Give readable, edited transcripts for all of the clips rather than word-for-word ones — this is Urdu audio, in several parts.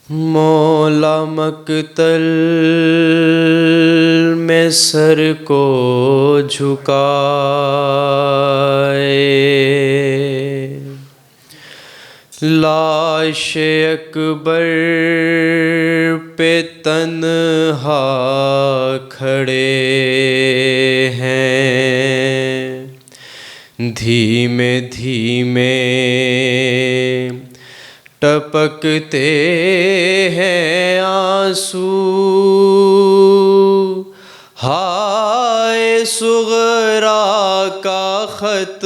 مولا مقتل میں سر کو جھکائے، لاش اکبر پہ تنہا کھڑے ہیں، دھیمے دھیمے ٹپکتے ہیں آنسو، ہائے صغرا کا خط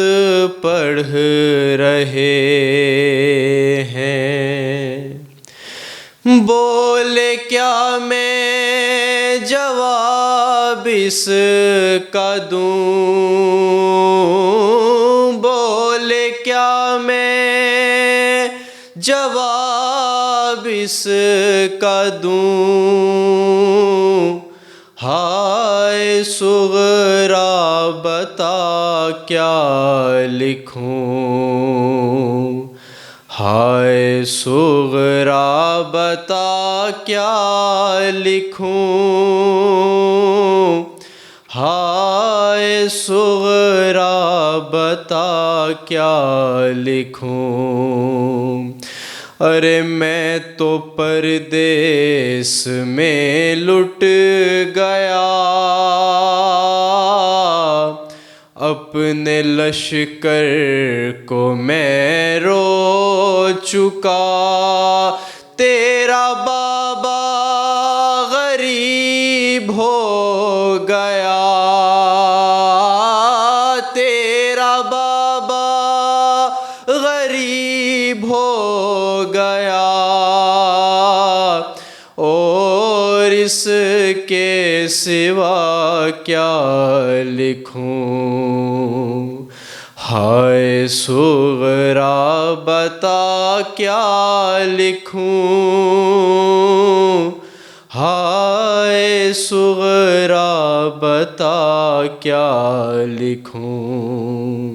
پڑھ رہے ہیں، بولے کیا میں جواب اس کا دوں، بولے کیا میں جواب اس کا دوں، ہائے صغرا بتا کیا لکھوں، ہائے صغرا بتا کیا لکھوں، ہائے صغرا بتا کیا لکھوں، ارے میں تو پردیس میں لٹ گیا، اپنے لشکر کو میں رو چکا، تیرا بابا غریب ہو گیا، تیرا بابا غریب ہو گیا، اور اس کے سوا کیا لکھوں، ہائے صغرا بتا کیا لکھوں، ہائے صغرا بتا کیا لکھوں،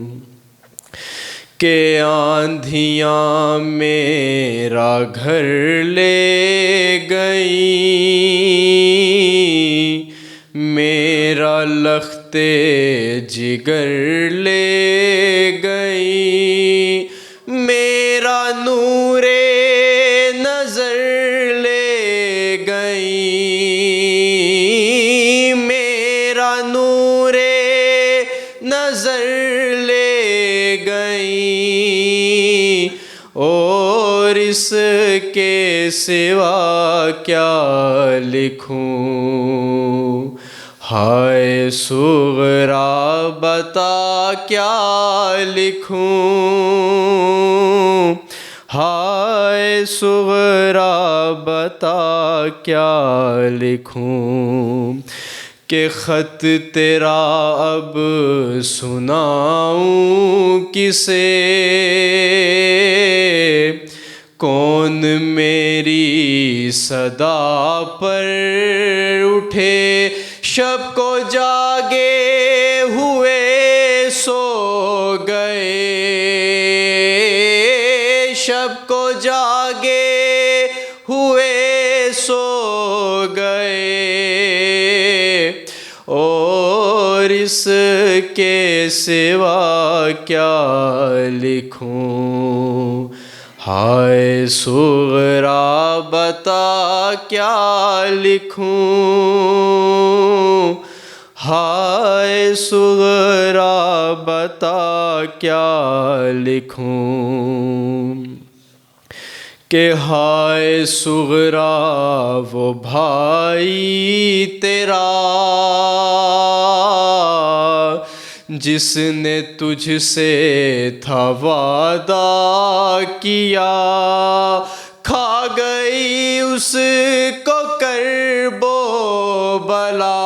کہ آندھیاں میرا گھر لے گئیں، میرا لخت جگر لے گئیں، میرا نور نظر لے گئیں، میرا نور نظر لے گئیں، اور اس کے سوا کیا لکھوں، ہائے صغرا بتا کیا لکھوں، ہائے صغرا بتا کیا لکھوں، کہ خط تیرا اب سناؤں کسے، کون میری صدا پر اٹھے، شب کو جاگے ہوئے سو گئے، شب کو جاگے ہوئے سو گئے، اور اس کے سوا کیا لکھوں، ہائے صغرا بتا کیا لکھوں، ہائے صغرا بتا کیا لکھوں، کہ ہائے صغرا وہ بھائی تیرا جس نے تجھ سے تھا وعدہ کیا، کھا گئی اس کو کرب و بلا،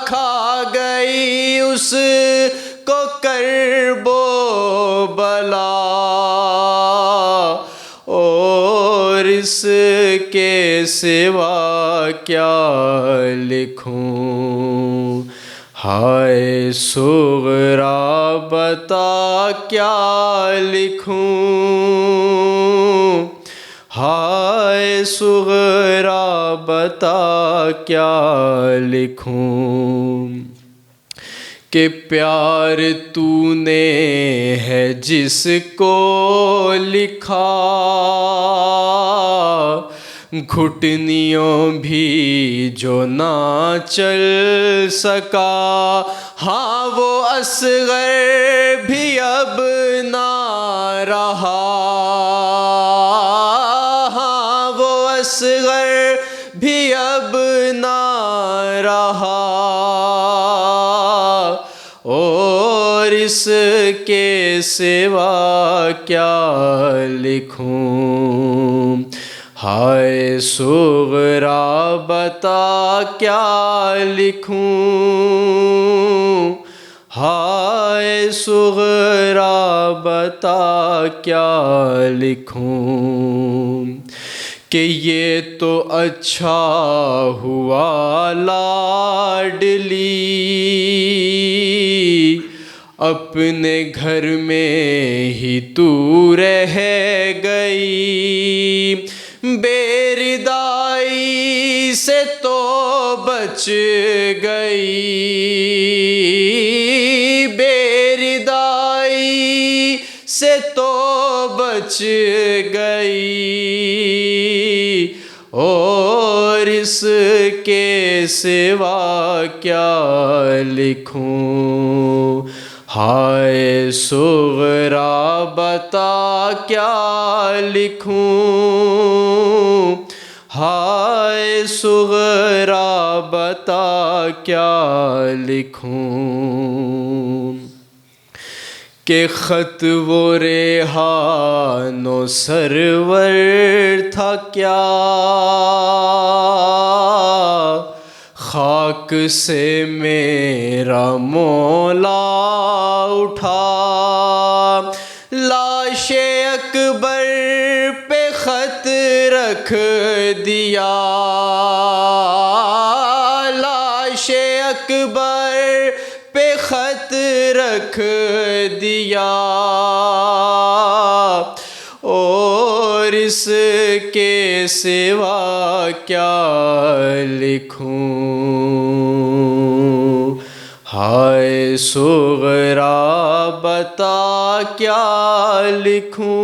کھا گئی اس کو کرب و بلا، اور اس کے سوا کیا لکھوں، ہائے صغرا بتا کیا لکھوں، ہائے صغرا بتا کیا لکھوں، کہ پیار تو نے ہے جس کو لکھا، گھٹنیوں بھی جو نہ چل سکا، ہاں وہ اصغر بھی اب نہ رہا، ہاں وہ اصغر بھی اب نہ رہا، اور اس کے سوا کیا لکھوں، ہائے صغرا بتا کیا لکھوں، ہائے صغرا بتا کیا لکھوں، کہ یہ تو اچھا ہوا لاڈلی اپنے گھر میں ہی تو رہ گئی، بے ردائی سے تو بچ گئی، بے ردائی سے تو بچ گئی، اور اس کے سوا کیا لکھوں، ہائے صغرا بتا کیا لکھوں، ہائے صغرا بتا کیا لکھوں، کہ خط وہ ریحان و سرور تھا کیا، خاک سے میرا مولا اٹھا، لاش اکبر پہ خط رکھ دیا، لاش اکبر پہ خط رکھ دیا، اور اس کے سوا کیا لکھوں، ہائے صغرا بتا کیا لکھوں۔